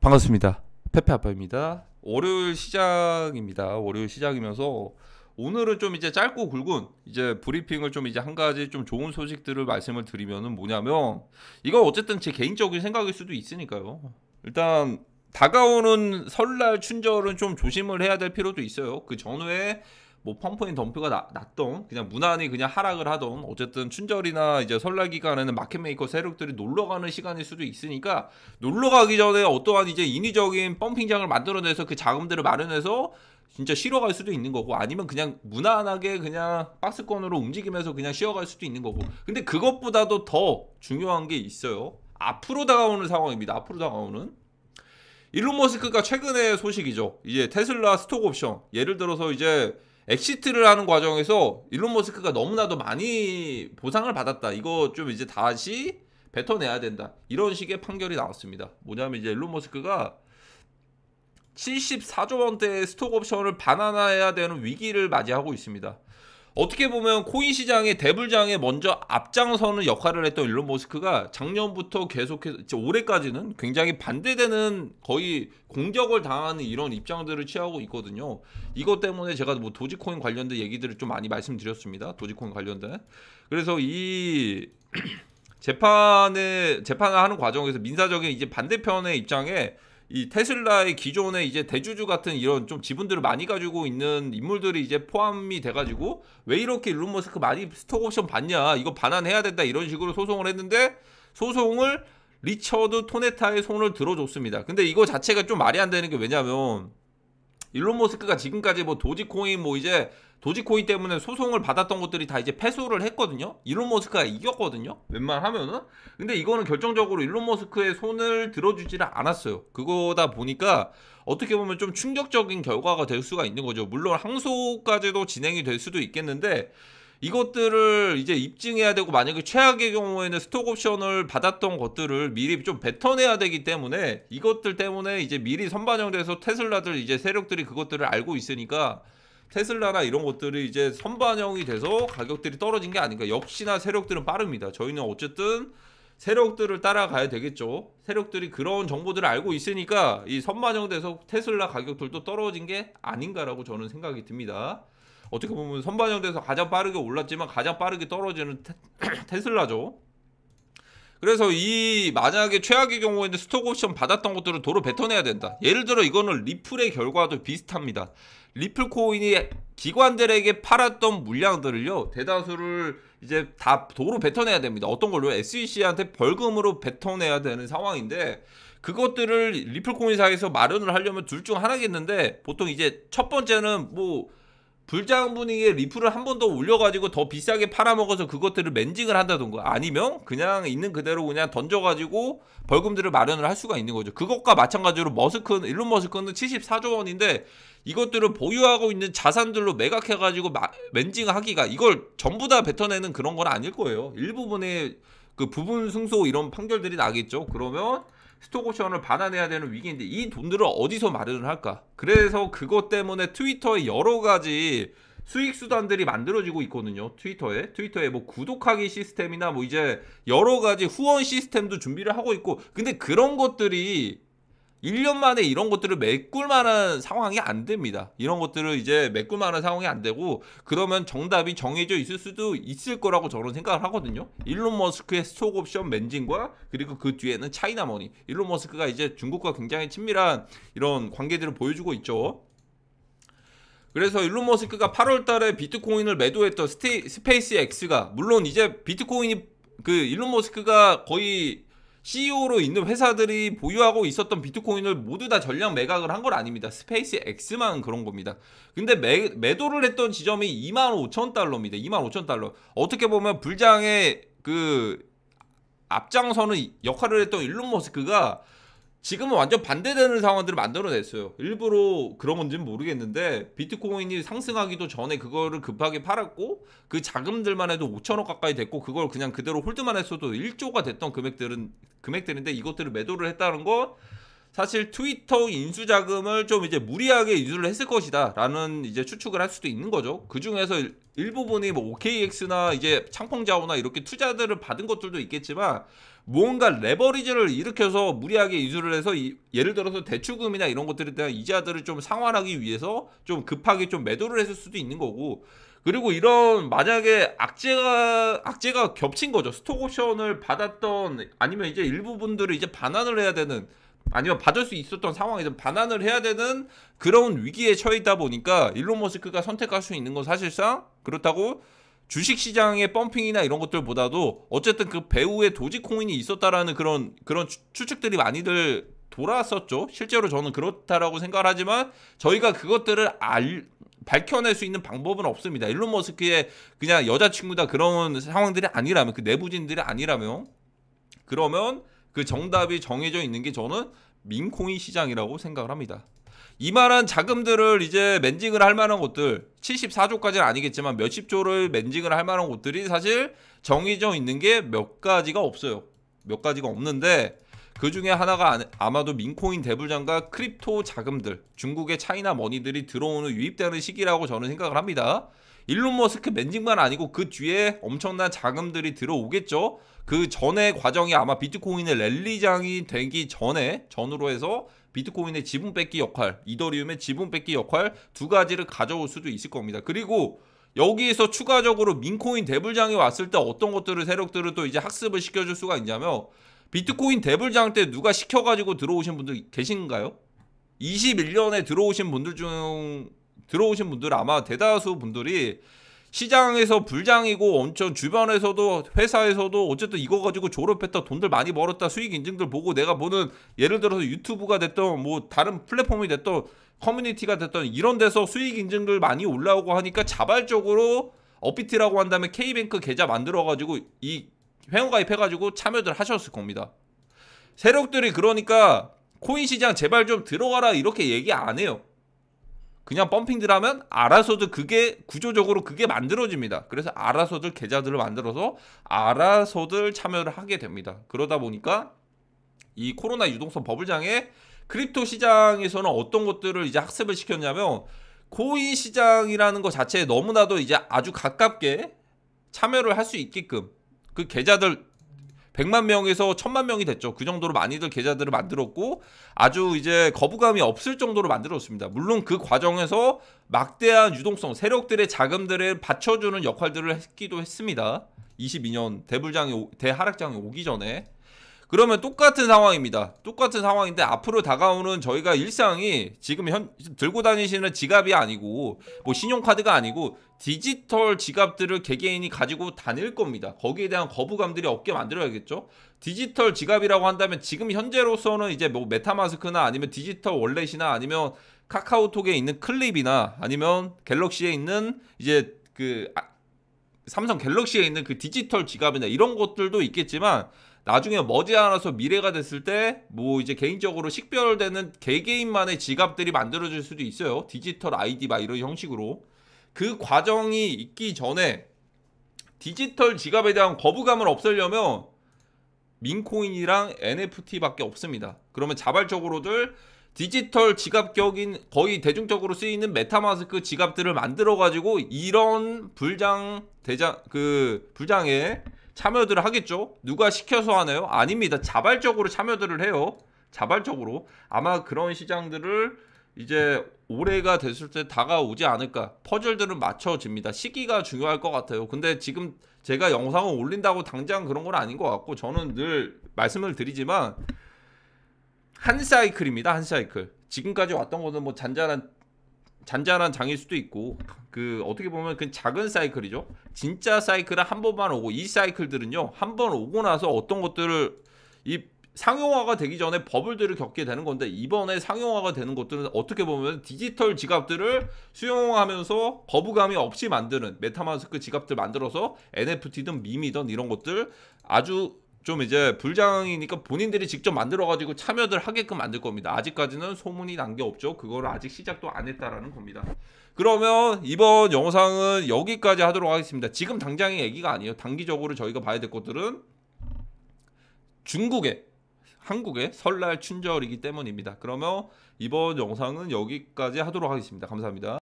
반갑습니다. 페페 아빠입니다. 월요일 시작입니다. 월요일 시작이면서 오늘은 좀 이제 짧고 굵은 이제 브리핑을 좀 이제 한 가지 좀 좋은 소식들을 말씀을 드리면은 뭐냐면, 이거 어쨌든 제 개인적인 생각일 수도 있으니까요. 일단 다가오는 설날 춘절은 좀 조심을 해야 될 필요도 있어요. 그 전후에 뭐 펌프인 덤프가 났던, 그냥 무난히 그냥 하락을 하던, 어쨌든 춘절이나 이제 설날 기간에는 마켓메이커 세력들이 놀러 가는 시간일 수도 있으니까, 놀러 가기 전에 어떠한 이제 인위적인 펌핑장을 만들어내서 그 자금들을 마련해서 진짜 쉬러 갈 수도 있는 거고, 아니면 그냥 무난하게 그냥 박스권으로 움직이면서 그냥 쉬어갈 수도 있는 거고. 근데 그것보다도 더 중요한 게 있어요. 앞으로 다가오는 상황입니다. 앞으로 다가오는 일론 머스크가 최근의 소식이죠. 이제 테슬라 스톡 옵션, 예를 들어서 이제 엑시트를 하는 과정에서 일론 머스크가 너무나도 많이 보상을 받았다, 이거 좀 이제 다시 뱉어내야 된다, 이런 식의 판결이 나왔습니다. 뭐냐면 이제 일론 머스크가 74조 원대의 스톡 옵션을 반환해야 되는 위기를 맞이하고 있습니다. 어떻게 보면 코인 시장의 대불장에 먼저 앞장서는 역할을 했던 일론 머스크가 작년부터 계속해서 올해까지는 굉장히 반대되는, 거의 공격을 당하는 이런 입장들을 취하고 있거든요. 이것 때문에 제가 뭐 도지코인 관련된 얘기들을 좀 많이 말씀드렸습니다. 도지코인 관련된. 그래서 이 재판을 하는 과정에서 민사적인 이제 반대편의 입장에 이 테슬라의 기존의 이제 대주주 같은 이런 좀 지분들을 많이 가지고 있는 인물들이 이제 포함이 돼가지고, 왜 이렇게 일론 머스크 많이 스톡 옵션 받냐, 이거 반환해야 된다, 이런 식으로 소송을 했는데, 소송을 리처드 토네타의 손을 들어줬습니다. 근데 이거 자체가 좀 말이 안 되는 게, 왜냐면 일론 머스크가 지금까지 뭐 도지코인, 뭐 이제 도지코인 때문에 소송을 받았던 것들이 다 이제 패소를 했거든요. 일론 머스크가 이겼거든요, 웬만하면은. 근데 이거는 결정적으로 일론 머스크의 손을 들어주지를 않았어요. 그거다 보니까 어떻게 보면 좀 충격적인 결과가 될 수가 있는 거죠. 물론 항소까지도 진행이 될 수도 있겠는데, 이것들을 이제 입증해야 되고, 만약에 최악의 경우에는 스톡 옵션을 받았던 것들을 미리 좀 뱉어내야 되기 때문에, 이것들 때문에 이제 미리 선반영돼서 테슬라들 이제 세력들이 그것들을 알고 있으니까, 테슬라나 이런 것들이 이제 선반영이 돼서 가격들이 떨어진 게 아닌가. 역시나 세력들은 빠릅니다. 저희는 어쨌든 세력들을 따라가야 되겠죠. 세력들이 그런 정보들을 알고 있으니까 이 선반영돼서 테슬라 가격들도 떨어진 게 아닌가라고 저는 생각이 듭니다. 어떻게 보면 선반영돼서 가장 빠르게 올랐지만 가장 빠르게 떨어지는 테슬라죠. 그래서 이 만약에 최악의 경우에는 스톡 옵션 받았던 것들을 도로 뱉어내야 된다. 예를 들어 이거는 리플의 결과도 비슷합니다. 리플 코인이 기관들에게 팔았던 물량들을요, 대다수를 이제 다 도로 뱉어내야 됩니다. 어떤 걸로? SEC한테 벌금으로 뱉어내야 되는 상황인데, 그것들을 리플 코인사에서 마련을 하려면 둘 중 하나겠는데, 보통 이제 첫 번째는 뭐 불장 분위기에 리플을 한 번 더 올려가지고 더 비싸게 팔아먹어서 그것들을 멘징을 한다던가, 아니면 그냥 있는 그대로 그냥 던져가지고 벌금들을 마련을 할 수가 있는 거죠. 그것과 마찬가지로 일론 머스크는 74조 원인데 이것들을 보유하고 있는 자산들로 매각해가지고 멘징하기가, 이걸 전부 다 뱉어내는 그런 건 아닐 거예요. 일부분의 그 부분 승소 이런 판결들이 나겠죠. 그러면 스톡 옵션을 반환해야 되는 위기인데, 이 돈들을 어디서 마련을 할까? 그래서 그것 때문에 트위터에 여러 가지 수익 수단들이 만들어지고 있거든요. 트위터에 뭐 구독하기 시스템이나 뭐 이제 여러 가지 후원 시스템도 준비를 하고 있고. 근데 그런 것들이 1년 만에 이런 것들을 메꿀 만한 상황이 안 됩니다. 이런 것들을 이제 메꿀 만한 상황이 안 되고, 그러면 정답이 정해져 있을 수도 있을 거라고 저는 생각을 하거든요. 일론 머스크의 스톡 옵션 멘징과, 그리고 그 뒤에는 차이나 머니. 일론 머스크가 이제 중국과 굉장히 친밀한 이런 관계들을 보여주고 있죠. 그래서 일론 머스크가 8월 달에 비트코인을 매도했던 스페이스 X가, 물론 이제 비트코인이 그 일론 머스크가 거의 CEO로 있는 회사들이 보유하고 있었던 비트코인을 모두 다 전량 매각을 한 건 아닙니다. 스페이스 X만 그런 겁니다. 근데 매도를 했던 지점이 25,000달러입니다. 25,000달러. 어떻게 보면 불장의 그 앞장서는 역할을 했던 일론 머스크가 지금은 완전 반대되는 상황들을 만들어냈어요. 일부러 그런 건지는 모르겠는데, 비트코인이 상승하기도 전에 그거를 급하게 팔았고, 그 자금들만 해도 5천억 가까이 됐고, 그걸 그냥 그대로 홀드만 했어도 1조가 됐던 금액들인데, 이것들을 매도를 했다는 건 사실 트위터 인수 자금을 좀 이제 무리하게 인수를 했을 것이다 라는 이제 추측을 할 수도 있는 거죠. 그 중에서 일부분이 뭐 OKX나 이제 창펑자오나 이렇게 투자들을 받은 것들도 있겠지만, 무언가 레버리지를 일으켜서 무리하게 이수를 해서 예를 들어서 대출금이나 이런 것들에 대한 이자들을 좀 상환하기 위해서 좀 급하게 좀 매도를 했을 수도 있는 거고, 그리고 이런 만약에 악재가 겹친 거죠. 스톡옵션을 받았던, 아니면 이제 일부 분들을 이제 반환을 해야 되는, 아니면 받을 수 있었던 상황에서 반환을 해야 되는 그런 위기에 처해 있다 보니까 일론 머스크가 선택할 수 있는 건 사실상, 그렇다고 주식시장의 펌핑이나 이런 것들보다도 어쨌든 그 배후에 도지코인이 있었다라는 그런 추측들이 많이들 돌아왔었죠. 실제로 저는 그렇다라고 생각을 하지만 저희가 그것들을 밝혀낼 수 있는 방법은 없습니다. 일론 머스크의 그냥 여자친구다 그런 상황들이 아니라면, 그 내부진들이 아니라면, 그러면 그 정답이 정해져 있는 게 저는 민코인 시장이라고 생각을 합니다. 이만한 자금들을 이제 맨징을 할 만한 곳들, 74조까지는 아니겠지만 몇십 조를 맨징을 할 만한 곳들이 사실 정해져 있는 게 몇 가지가 없어요. 몇 가지가 없는데 그 중에 하나가 아마도 민코인 대불장과 크립토 자금들, 중국의 차이나 머니들이 들어오는, 유입되는 시기라고 저는 생각을 합니다. 일론 머스크 맨징만 아니고 그 뒤에 엄청난 자금들이 들어오겠죠. 그 전의 과정이 아마 비트코인의 랠리장이 되기 전으로 해서 비트코인의 지분 뺏기 역할, 이더리움의 지분 뺏기 역할 두 가지를 가져올 수도 있을 겁니다. 그리고 여기에서 추가적으로 민코인 대불장이 왔을 때 어떤 것들을, 세력들을 또 이제 학습을 시켜줄 수가 있냐면, 비트코인 대불장 때 누가 시켜가지고 들어오신 분들 계신가요? 21년에 들어오신 분들 아마 대다수 분들이 시장에서 불장이고 엄청 주변에서도 회사에서도 어쨌든 이거 가지고 졸업했다, 돈들 많이 벌었다, 수익 인증들 보고 내가 보는, 예를 들어서 유튜브가 됐던 뭐 다른 플랫폼이 됐던 커뮤니티가 됐던 이런 데서 수익 인증들 많이 올라오고 하니까 자발적으로 업비트라고 한 다음에 K뱅크 계좌 만들어가지고 이 회원가입해가지고 참여들 하셨을 겁니다. 세력들이 그러니까 코인 시장 제발 좀 들어가라 이렇게 얘기 안 해요. 그냥 펌핑들 하면 알아서들 그게 구조적으로 그게 만들어집니다. 그래서 알아서들 계좌들을 만들어서 알아서들 참여를 하게 됩니다. 그러다 보니까 이 코로나 유동성 버블장에 크립토 시장에서는 어떤 것들을 이제 학습을 시켰냐면, 코인 시장이라는 것 자체에 너무나도 이제 아주 가깝게 참여를 할 수 있게끔 그 계좌들 100만 명에서 1000만 명이 됐죠. 그 정도로 많이들 계좌들을 만들었고 아주 이제 거부감이 없을 정도로 만들었습니다. 물론 그 과정에서 막대한 유동성, 세력들의 자금들을 받쳐주는 역할들을 했기도 했습니다. 22년 대하락장이 오기 전에. 그러면 똑같은 상황입니다. 똑같은 상황인데 앞으로 다가오는 저희가 일상이 지금 들고 다니시는 지갑이 아니고 뭐 신용카드가 아니고 디지털 지갑들을 개개인이 가지고 다닐 겁니다. 거기에 대한 거부감들이 없게 만들어야겠죠. 디지털 지갑이라고 한다면 지금 현재로서는 이제 뭐 메타마스크나 아니면 디지털 월렛이나 아니면 카카오톡에 있는 클립이나 아니면 갤럭시에 있는 이제 그 삼성 갤럭시에 있는 그 디지털 지갑이나 이런 것들도 있겠지만, 나중에 머지않아서 미래가 됐을 때 뭐 이제 개인적으로 식별되는 개개인만의 지갑들이 만들어질 수도 있어요. 디지털 아이디 막 이런 형식으로. 그 과정이 있기 전에 디지털 지갑에 대한 거부감을 없애려면 민코인이랑 NFT밖에 없습니다. 그러면 자발적으로 디지털 지갑격인 거의 대중적으로 쓰이는 메타마스크 지갑들을 만들어 가지고 이런 불장에 참여들을 하겠죠. 누가 시켜서 하나요? 아닙니다. 자발적으로 참여들을 해요. 자발적으로. 아마 그런 시장들을 이제 올해가 됐을 때 다가오지 않을까. 퍼즐들은 맞춰집니다. 시기가 중요할 것 같아요. 근데 지금 제가 영상을 올린다고 당장 그런 건 아닌 것 같고, 저는 늘 말씀을 드리지만 한 사이클입니다. 한 사이클. 지금까지 왔던 거는 뭐 잔잔한 장일 수도 있고, 그 어떻게 보면 그 작은 사이클이죠. 진짜 사이클은 한 번만 오고, 이 사이클들은요 한 번 오고 나서 어떤 것들을 이 상용화가 되기 전에 버블들을 겪게 되는 건데, 이번에 상용화가 되는 것들은 어떻게 보면 디지털 지갑들을 수용하면서 거부감이 없이 만드는 메타마스크 지갑들 만들어서 NFT든 밈이든 이런 것들 아주 좀 이제 불장이니까 본인들이 직접 만들어가지고 참여들 하게끔 만들 겁니다. 아직까지는 소문이 난 게 없죠. 그거를 아직 시작도 안 했다라는 겁니다. 그러면 이번 영상은 여기까지 하도록 하겠습니다. 지금 당장의 얘기가 아니에요. 단기적으로 저희가 봐야 될 것들은 한국의 설날 춘절이기 때문입니다. 그러면 이번 영상은 여기까지 하도록 하겠습니다. 감사합니다.